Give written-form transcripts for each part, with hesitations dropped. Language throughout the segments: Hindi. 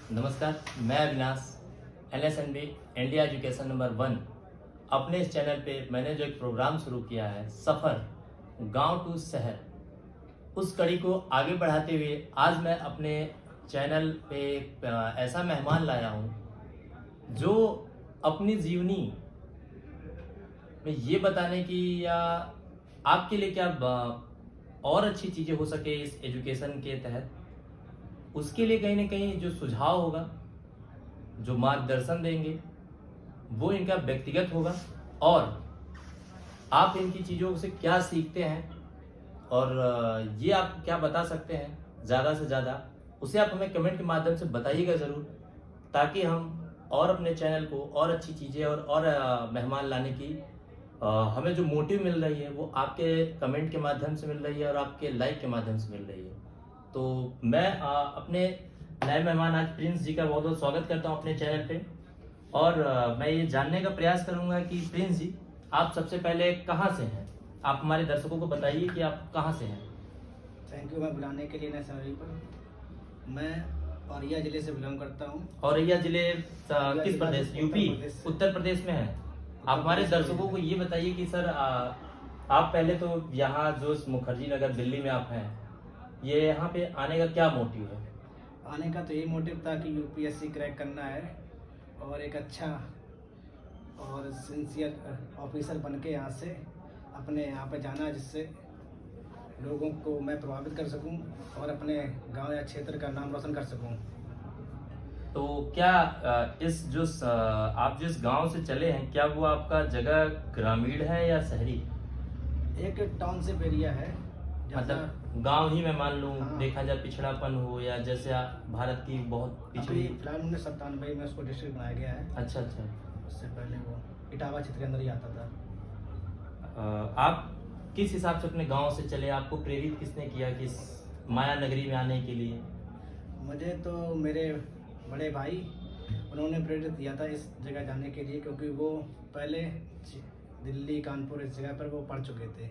नमस्कार, मैं Avinash NSNB India education number 1। अपने इस चैनल पे मैंने जो एक प्रोग्राम शुरू किया है, सफ़र गांव टू शहर, उस कड़ी को आगे बढ़ाते हुए आज मैं अपने चैनल पे एक ऐसा मेहमान लाया हूं जो अपनी जीवनी में ये बताने की या आपके लिए क्या और अच्छी चीज़ें हो सके इस एजुकेशन के तहत, उसके लिए कहीं ना कहीं जो सुझाव होगा, जो मार्गदर्शन देंगे, वो इनका व्यक्तिगत होगा और आप इनकी चीज़ों से क्या सीखते हैं और ये आप क्या बता सकते हैं ज़्यादा से ज़्यादा, उसे आप हमें कमेंट के माध्यम से बताइएगा ज़रूर, ताकि हम और अपने चैनल को और अच्छी चीज़ें और मेहमान लाने की हमें जो मोटिव मिल रही है वो आपके कमेंट के माध्यम से मिल रही है और आपके लाइक के माध्यम से मिल रही है। तो मैं अपने नए मेहमान आज प्रिंस जी का बहुत बहुत स्वागत करता हूं अपने चैनल पे और मैं ये जानने का प्रयास करूंगा कि प्रिंस जी, आप सबसे पहले कहां से हैं? आप हमारे दर्शकों को बताइए कि आप कहां से हैं। थैंक यू मैं बुलाने के लिए नर्सरी पर। मैं औरैया जिले से बिलोंग करता हूँ। औरैया जिले किस जिला प्रदेश? उत्तर यूपी, प्रदेश से। उत्तर प्रदेश में है। आप हमारे प्रदेश में दर्शकों को है। ये बताइए कि सर आप पहले तो यहाँ जो मुखर्जी नगर दिल्ली में आप हैं, ये यहाँ पे आने का क्या मोटिव है? आने का तो यही मोटिव था कि यूपीएससी क्रैक करना है और एक अच्छा और सिंसियर ऑफिसर बन के यहाँ से अपने यहाँ पे जाना, जिससे लोगों को मैं प्रभावित कर सकूं और अपने गांव या क्षेत्र का नाम रोशन कर सकूं। तो क्या आप जिस गांव से चले हैं, क्या वो आपका जगह ग्रामीण है या शहरी? एक टाउनशिप एरिया है, मतलब गांव ही में मान लूं, हाँ। देखा जाए पिछड़ापन हो या जैसे भारत की बहुत पिछड़ी। अभी फिलहाल 1997 में उसको डिस्ट्रिक्ट बनाया गया है। अच्छा अच्छा। उससे पहले वो इटावा क्षेत्र के अंदर ही आता था। आप किस हिसाब से अपने गांव से चले? आपको प्रेरित किसने किया कि इस माया नगरी में आने के लिए? मुझे तो मेरे बड़े भाई, उन्होंने प्रेरित किया था इस जगह जाने के लिए, क्योंकि वो पहले दिल्ली कानपुर इस जगह पर वो पढ़ चुके थे।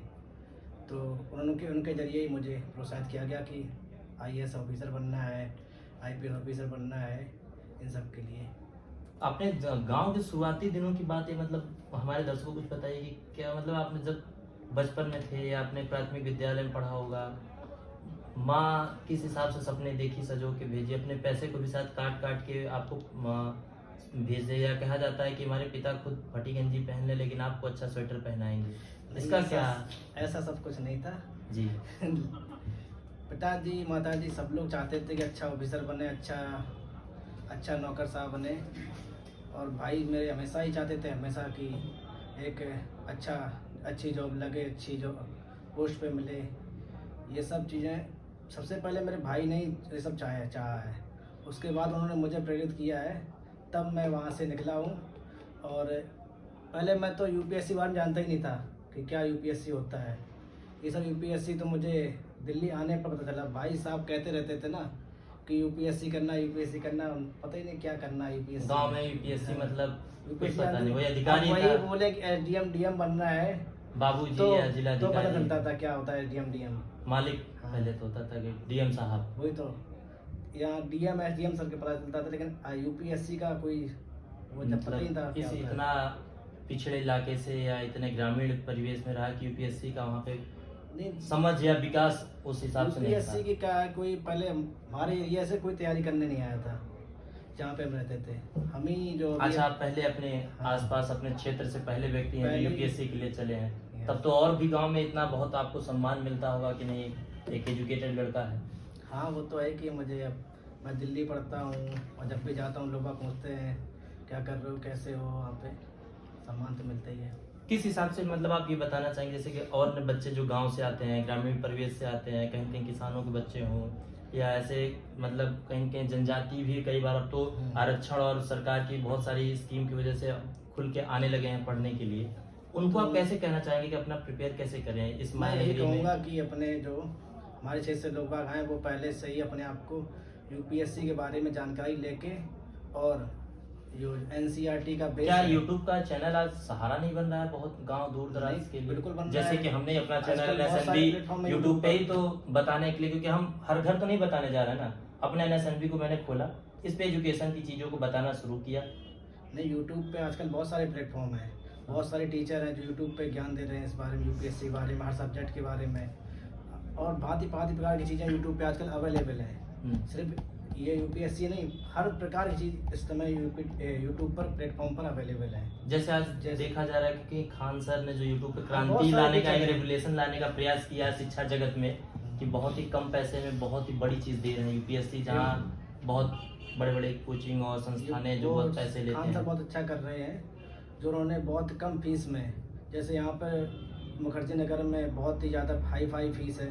तो उनके जरिए ही मुझे प्रोत्साहित किया गया कि आईएएस ऑफिसर बनना है, आईपीएस ऑफिसर बनना है, इन सब के लिए। अपने गांव के शुरुआती दिनों की बात है, मतलब हमारे दर्शकों को कुछ बताइए कि क्या, मतलब आपने जब बचपन में थे या अपने प्राथमिक विद्यालय में पढ़ा होगा, माँ किस हिसाब से सपने देखी, सजो के भेजी, अपने पैसे को भी साथ काट काट के आपको भेजे, या कहा जाता है कि हमारे पिता खुद फटी गंजी पहन ले लेकिन आपको अच्छा स्वेटर पहनाएंगे, इसका क्या? ऐसा सब कुछ नहीं था जी। पिताजी माताजी सब लोग चाहते थे कि अच्छा ऑफिसर बने, अच्छा नौकर साहब बने, और भाई मेरे हमेशा ही चाहते थे हमेशा कि एक अच्छी जॉब लगे, अच्छी जॉब पोस्ट पे मिले। ये सब चीज़ें सबसे पहले मेरे भाई ने ये सब चाहा है, उसके बाद उन्होंने मुझे प्रेरित किया है, तब मैं वहाँ से निकला हूँ। और पहले मैं तो यूपीएससी बारे में जानता ही नहीं था कि क्या यूपीएससी होता है। ये सब यूपीएससी तो मुझे दिल्ली आने पर पता चला। भाई साहब कहते रहते थे ना कि यूपीएससी करना, पता ही नहीं क्या करना यूपीएससी। गांव में यूपीएससी मतलब कुछ यूपीएससी पता नहीं, वही अधिकारी वही था, बोले कि एसडीएम डीएम बनना है, बाबूजी तो या जिला तो पता अधिकारी, चलता था क्या होता है एसडीएम डीएम। मालिक। हाँ। पहले तो होता था कि डीएम साहब, वही तो यहाँ डीएम एसडीएम सर के पता चलता था, लेकिन यूपीएससी का कोई वो जब पता ही था क्या किसी होता है। इतना पिछड़े इलाके से या इतने ग्रामीण परिवेश में रहा कि यूपीएससी का वहाँ पे नहीं, समझ या विकास उस हिसाब से नहीं यूपीएससी था। की क्या है, कोई पहले हमारे एरिया से कोई तैयारी करने नहीं आया था जहाँ पे हम रहते थे। हम ही जो अच्छा, आप पहले अपने हाँ। आसपास अपने क्षेत्र से पहले व्यक्ति हैं पहले- यूपीएससी के लिए चले हैं, Yes. तब तो और भी गांव में इतना बहुत आपको सम्मान मिलता होगा कि नहीं, एक एजुकेटेड लड़का है। हाँ, वो तो है कि मुझे अब मैं दिल्ली पढ़ता हूँ और जब भी जाता हूँ लोग पूछते हैं क्या कर रहे हो, कैसे हो, वहाँ पे सम्मान तो मिलता ही है। किस हिसाब से, मतलब आप ये बताना चाहेंगे जैसे कि और बच्चे जो गांव से आते हैं, ग्रामीण परिवेश से आते हैं, कहीं कहीं किसानों के बच्चे हों या ऐसे, मतलब कहीं कहीं जनजाति भी कई बार अब तो आरक्षण और सरकार की बहुत सारी स्कीम की वजह से खुल के आने लगे हैं पढ़ने के लिए, उनको आप कैसे कहना चाहेंगे कि अपना प्रिपेयर कैसे करें इस मैं यही महानगरी में? कहूँगा कि अपने जो हमारे क्षेत्र से लोग बाग हैं वो पहले से ही अपने आप को यूपीएससी के बारे में जानकारी लेके, और जो एनसीईआरटी का बेस क्या है, यूट्यूब का चैनल आज सहारा नहीं बन रहा है बहुत गांव दूर दराज नहीं, के लिए? बिल्कुल बन रहा जैसे है। कि हमने अपना चैनल आजकल बहुत सारे NSNB प्लेटफॉर्म है यूट्यूब पे ही पर। तो बताने के लिए, क्योंकि हम हर घर तो नहीं बताने जा रहे हैं ना, अपने NSNB को मैंने खोला इस पे एजुकेशन की चीज़ों को बताना शुरू किया? नहीं, यूट्यूब पे आजकल बहुत सारे प्लेटफॉर्म हैं, बहुत सारे टीचर हैं जो यूट्यूब पे ज्ञान दे रहे हैं इस बारे में, यूपीएससी के बारे में, हर सब्जेक्ट के बारे में, और भांति भांति प्रकार की चीज़ें यूट्यूब पे आजकल अवेलेबल हैं। सिर्फ ये यूपीएससी नहीं, हर प्रकार की चीज़ इस समय यूट्यूब पर प्लेटफॉर्म पर अवेलेबल है। जैसे आज देखा जा रहा है कि खान सर ने जो यूट्यूब पे बहुत क्रांति सारे लाने का, एक टीचर हैं। रेवोल्यूशन लाने का प्रयास किया शिक्षा जगत में, कि बहुत ही कम पैसे में बहुत ही बड़ी चीज़ दे रहे हैं। यूपीएससी जहाँ बहुत बड़े बड़े कोचिंग और संस्थानें जो बहुत पैसे लेते खान सर हैं। बहुत अच्छा कर रहे हैं, जो उन्होंने बहुत कम फीस में, जैसे यहाँ पर मुखर्जी नगर में बहुत ही ज़्यादा हाई फाई फीस है,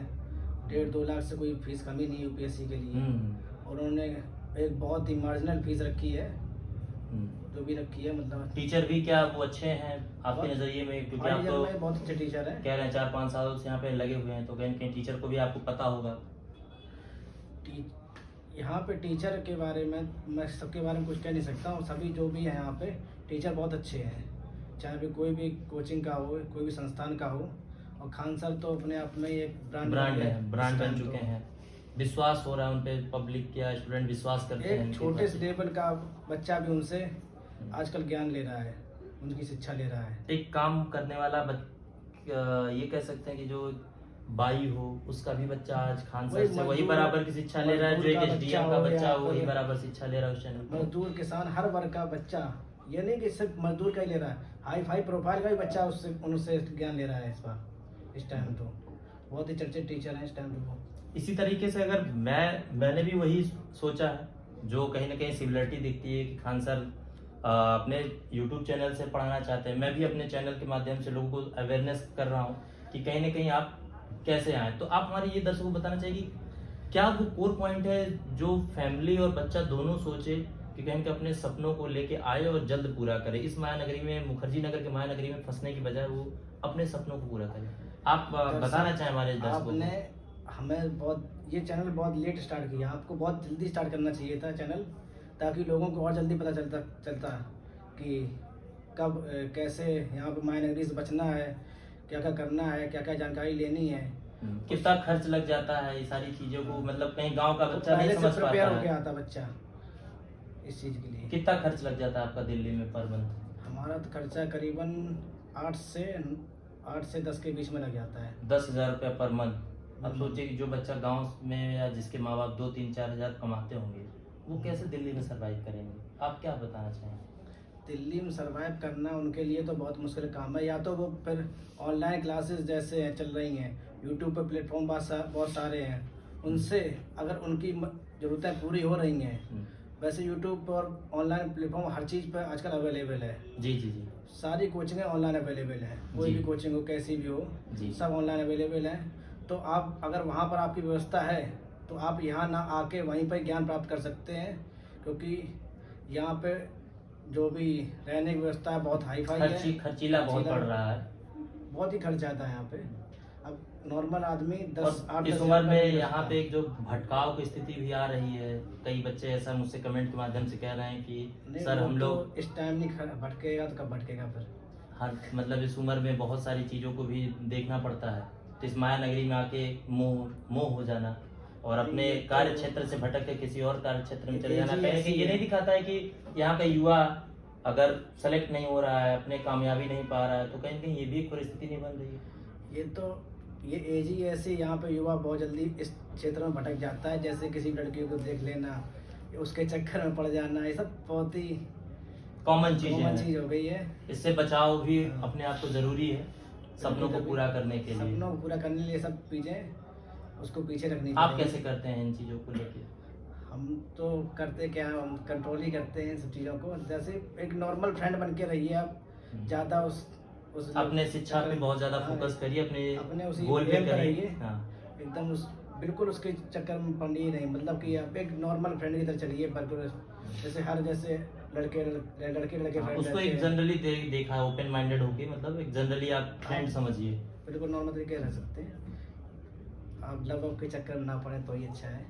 1.5-2 लाख से कोई फीस कमी नहीं यूपीएससी के लिए। और उन्होंने एक बहुत ही मार्जिनल फीस रखी है, जो भी रखी है, मतलब टीचर भी क्या वो अच्छे हैं आपके बहुत- नज़रिए में? क्योंकि हमारे आप जगह तो में बहुत अच्छे टीचर हैं। कह रहे हैं 4-5 सालों से यहाँ पे लगे हुए हैं, तो कहीं न कहीं टीचर को भी आपको पता होगा। यहाँ पे टीचर के बारे में मैं सबके बारे में कुछ कह नहीं सकता हूँ, सभी जो भी हैं यहाँ पे टीचर बहुत अच्छे हैं, चाहे भी कोई भी कोचिंग का हो, कोई भी संस्थान का हो। और खान सर तो अपने आप में ही एक ब्रांड ब्रांड बन चुके हैं। विश्वास हो रहा है उन पे, पब्लिक या स्टूडेंट विश्वास करते हैं। एक छोटे से लेवल का बच्चा भी उनसे आजकल ज्ञान ले रहा है, उनकी शिक्षा ले रहा है। एक काम करने वाला ये कह सकते हैं कि जो बाई हो, उसका भी बच्चा आज खान सर से वही बराबर की शिक्षा ले रहा है, जो एक एसडीएम का बच्चा हो वही बराबर शिक्षा ले रहा है उस चैनल पर। मजदूर किसान हर वर्ग का बच्चा, ये नहीं कि सिर्फ मजदूर का ही ले रहा है, हाई फाई प्रोफाइल का भी बच्चा उससे उनसे ज्ञान ले रहा है इस टाइम। तो बहुत ही चर्चित टीचर हैं इस टाइम पे वो। इसी तरीके से अगर मैंने भी वही सोचा है, जो कहीं ना कहीं सिमिलरिटी दिखती है कि खान सर अपने यूट्यूब चैनल से पढ़ाना चाहते हैं। मैं भी अपने चैनल के माध्यम से लोगों को अवेयरनेस कर रहा हूँ कि कहीं ना कहीं आप कैसे आए। तो आप हमारे ये दर्शकों को बताना चाहिए कि क्या वो कोर पॉइंट है जो फैमिली और बच्चा दोनों सोचे कि कहीं के अपने सपनों को लेके आए और जल्द पूरा करे। इस मायानगरी में, मुखर्जी नगर के मायानगरी में फंसने की बजाय वो अपने सपनों को पूरा करे। आप बताना चाहें हमारे दर्शकों को? आपने हमें ये चैनल बहुत लेट स्टार्ट किया, आपको बहुत जल्दी स्टार्ट करना चाहिए था चैनल, ताकि लोगों को और जल्दी पता चलता कि कब कैसे यहाँ पे मायानगरी से बचना है, क्या क्या करना है, क्या क्या जानकारी लेनी है। कितना खर्च लग जाता है ये सारी चीजों को, मतलब कहीं गांव का बच्चा नहीं पहले समझ से पाता प्रिपेयर हो है। गया था बच्चा इस चीज़ के लिए। कितना खर्च लग जाता है आपका दिल्ली में पर मंथ? हमारा तो खर्चा करीबन 8 से 10 के बीच में लग जाता है। 10,000 रुपया पर मंथ। अब सोचिए कि जो बच्चा गांव में या जिसके माँ बाप 2-3-4 हज़ार कमाते होंगे, वो कैसे दिल्ली में सरवाइव करेंगे? आप क्या बताना चाहेंगे? दिल्ली में सरवाइव करना उनके लिए तो बहुत मुश्किल काम है। या तो वो फिर ऑनलाइन क्लासेस जैसे हैं चल रही हैं, यूट्यूब पर प्लेटफॉर्म बहुत सारे हैं, उनसे अगर उनकी ज़रूरतें पूरी हो रही हैं। वैसे यूट्यूब पर ऑनलाइन प्लेटफॉर्म हर चीज़ पर आजकल अवेलेबल है। जी जी जी सारी कोचिंगें ऑनलाइन अवेलेबल है, कोई जी। भी कोचिंग हो, कैसी भी हो, जी। सब ऑनलाइन अवेलेबल है। तो आप अगर वहाँ पर आपकी व्यवस्था है तो आप यहाँ ना आके वहीं पर ज्ञान प्राप्त कर सकते हैं, क्योंकि यहाँ पे जो भी रहने की व्यवस्था है बहुत हाई फाई है, खर्चीला बहुत पड़ रहा है, बहुत ही खर्च आता है यहाँ पे। अब नॉर्मल आदमी और इस 10-8 उम्र में यहाँ पे एक जो भटकाव की स्थिति भी आ रही है। कई बच्चे ऐसा मुझसे कमेंट के माध्यम से कह रहे हैं कि सर हम लोग इस टाइम नहीं भटकेगा तो कब भटकेगा फिर। हर मतलब इस उम्र में बहुत सारी चीज़ों को भी देखना पड़ता है। तो इस माया नगरी में आके मोह हो जाना और अपने कार्य क्षेत्र से भटक के किसी और कार्य क्षेत्र में चले जाना, कहीं ये नहीं दिखाता है कि यहाँ का युवा अगर सेलेक्ट नहीं हो रहा है, अपने कामयाबी नहीं पा रहा है, तो कहीं कहीं ये भी एक परिस्थिति नहीं बन रही है। ये एज ही ऐसी, यहाँ पे युवा बहुत जल्दी इस क्षेत्र में भटक जाता है। जैसे किसी लड़की को देख लेना, उसके चक्कर में पड़ जाना, ये सब बहुत ही कॉमन चीज हो गई है। इससे बचाव भी अपने आप को जरूरी है, सपनों को पूरा करने के लिए। सपनों को पूरा करने के लिए सब चीजें उसको पीछे रखनी आप पड़ेगी। कैसे करते हैं इन चीजों को लेके? हम तो करते क्या, हम कंट्रोल ही करते हैं सब चीज़ों को। जैसे एक नॉर्मल फ्रेंड बन के रहिए आप, ज़्यादा उस अपने शिक्षा पे बहुत ज़्यादा फोकस करिए, अपने उसी गोल पे एम करिए। रहिए। एकदम बिल्कुल उसके चक्कर में पड़िए नहीं, मतलब कि आप एक नॉर्मल फ्रेंड की तरह चलिए। जैसे लड़के फ्रेंड उसको एक जनरली देखा है, ओपन माइंडेड होके, मतलब एक जनरली आप फ्रेंड समझिए। बिल्कुल नॉर्मल तरीके रह सकते हैं आप, लव के चक्कर में ना पड़े तो ही अच्छा है।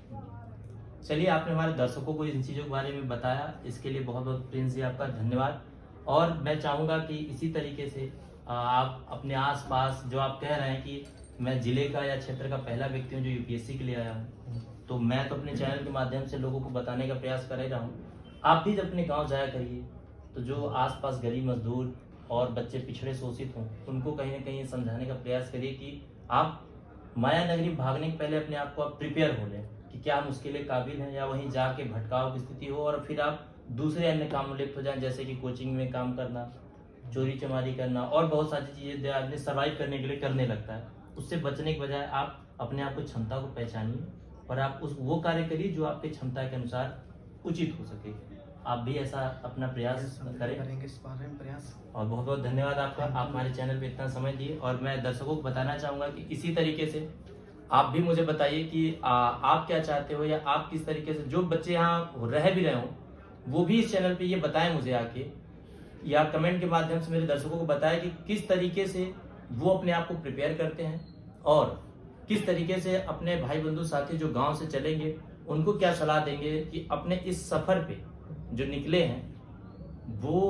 चलिए, आपने हमारे दर्शकों को इन चीज़ों के बारे में बताया, इसके लिए बहुत बहुत प्रिंस जी आपका धन्यवाद। और मैं चाहूँगा कि इसी तरीके से आप अपने आसपास, जो आप कह रहे हैं कि मैं जिले का या क्षेत्र का पहला व्यक्ति हूँ जो यूपीएससी के लिए आया हूँ, तो मैं तो अपने चैनल के माध्यम से लोगों को बताने का प्रयास कर ही रहा हूँ। आप भी जब अपने गांव जाया करिए, तो जो आसपास गरीब मजदूर और बच्चे पिछड़े शोषित हों, उनको कहीं ना कहीं समझाने का प्रयास करिए कि आप माया नगरी भागने के पहले अपने आप को आप प्रिपेयर हो लें कि क्या हम उसके लिए काबिल हैं, या वहीं जाके भटकाव की स्थिति हो और फिर आप दूसरे अन्य काम में लिप्त हो जाएं, जैसे कि कोचिंग में काम करना, चोरी चमारी करना और बहुत सारी चीज़ें जो आदमी सर्वाइव करने के लिए करने लगता है। उससे बचने के बजाय आप अपने आप को क्षमता को पहचानिए और आप वो कार्य करिए जो आपकी क्षमता के अनुसार उचित हो सके। आप भी ऐसा अपना प्रयास करें। करेंगे इस बारे में प्रयास। और बहुत बहुत धन्यवाद आपका, आप हमारे चैनल पे इतना समय दिए। और मैं दर्शकों को बताना चाहूँगा कि इसी तरीके से आप भी मुझे बताइए कि आप क्या चाहते हो, या आप किस तरीके से, जो बच्चे यहाँ रह भी रहे हों वो भी इस चैनल पे ये बताएं मुझे आके, या कमेंट के माध्यम से मेरे दर्शकों को बताएं कि किस तरीके से वो अपने आप को प्रिपेयर करते हैं और किस तरीके से अपने भाई बंधु साथी जो गांव से चलेंगे उनको क्या सलाह देंगे कि अपने इस सफ़र पे जो निकले हैं वो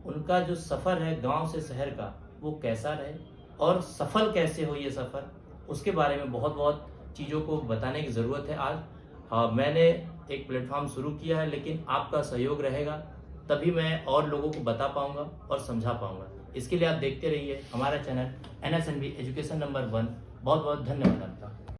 उनका जो सफ़र है गांव से शहर का वो कैसा रहे और सफल कैसे हो ये सफ़र, उसके बारे में बहुत बहुत चीज़ों को बताने की ज़रूरत है। आज मैंने एक प्लेटफॉर्म शुरू किया है, लेकिन आपका सहयोग रहेगा तभी मैं और लोगों को बता पाऊंगा और समझा पाऊंगा। इसके लिए आप देखते रहिए हमारा चैनल NSNB एजुकेशन नंबर 1। बहुत बहुत धन्यवाद आपका।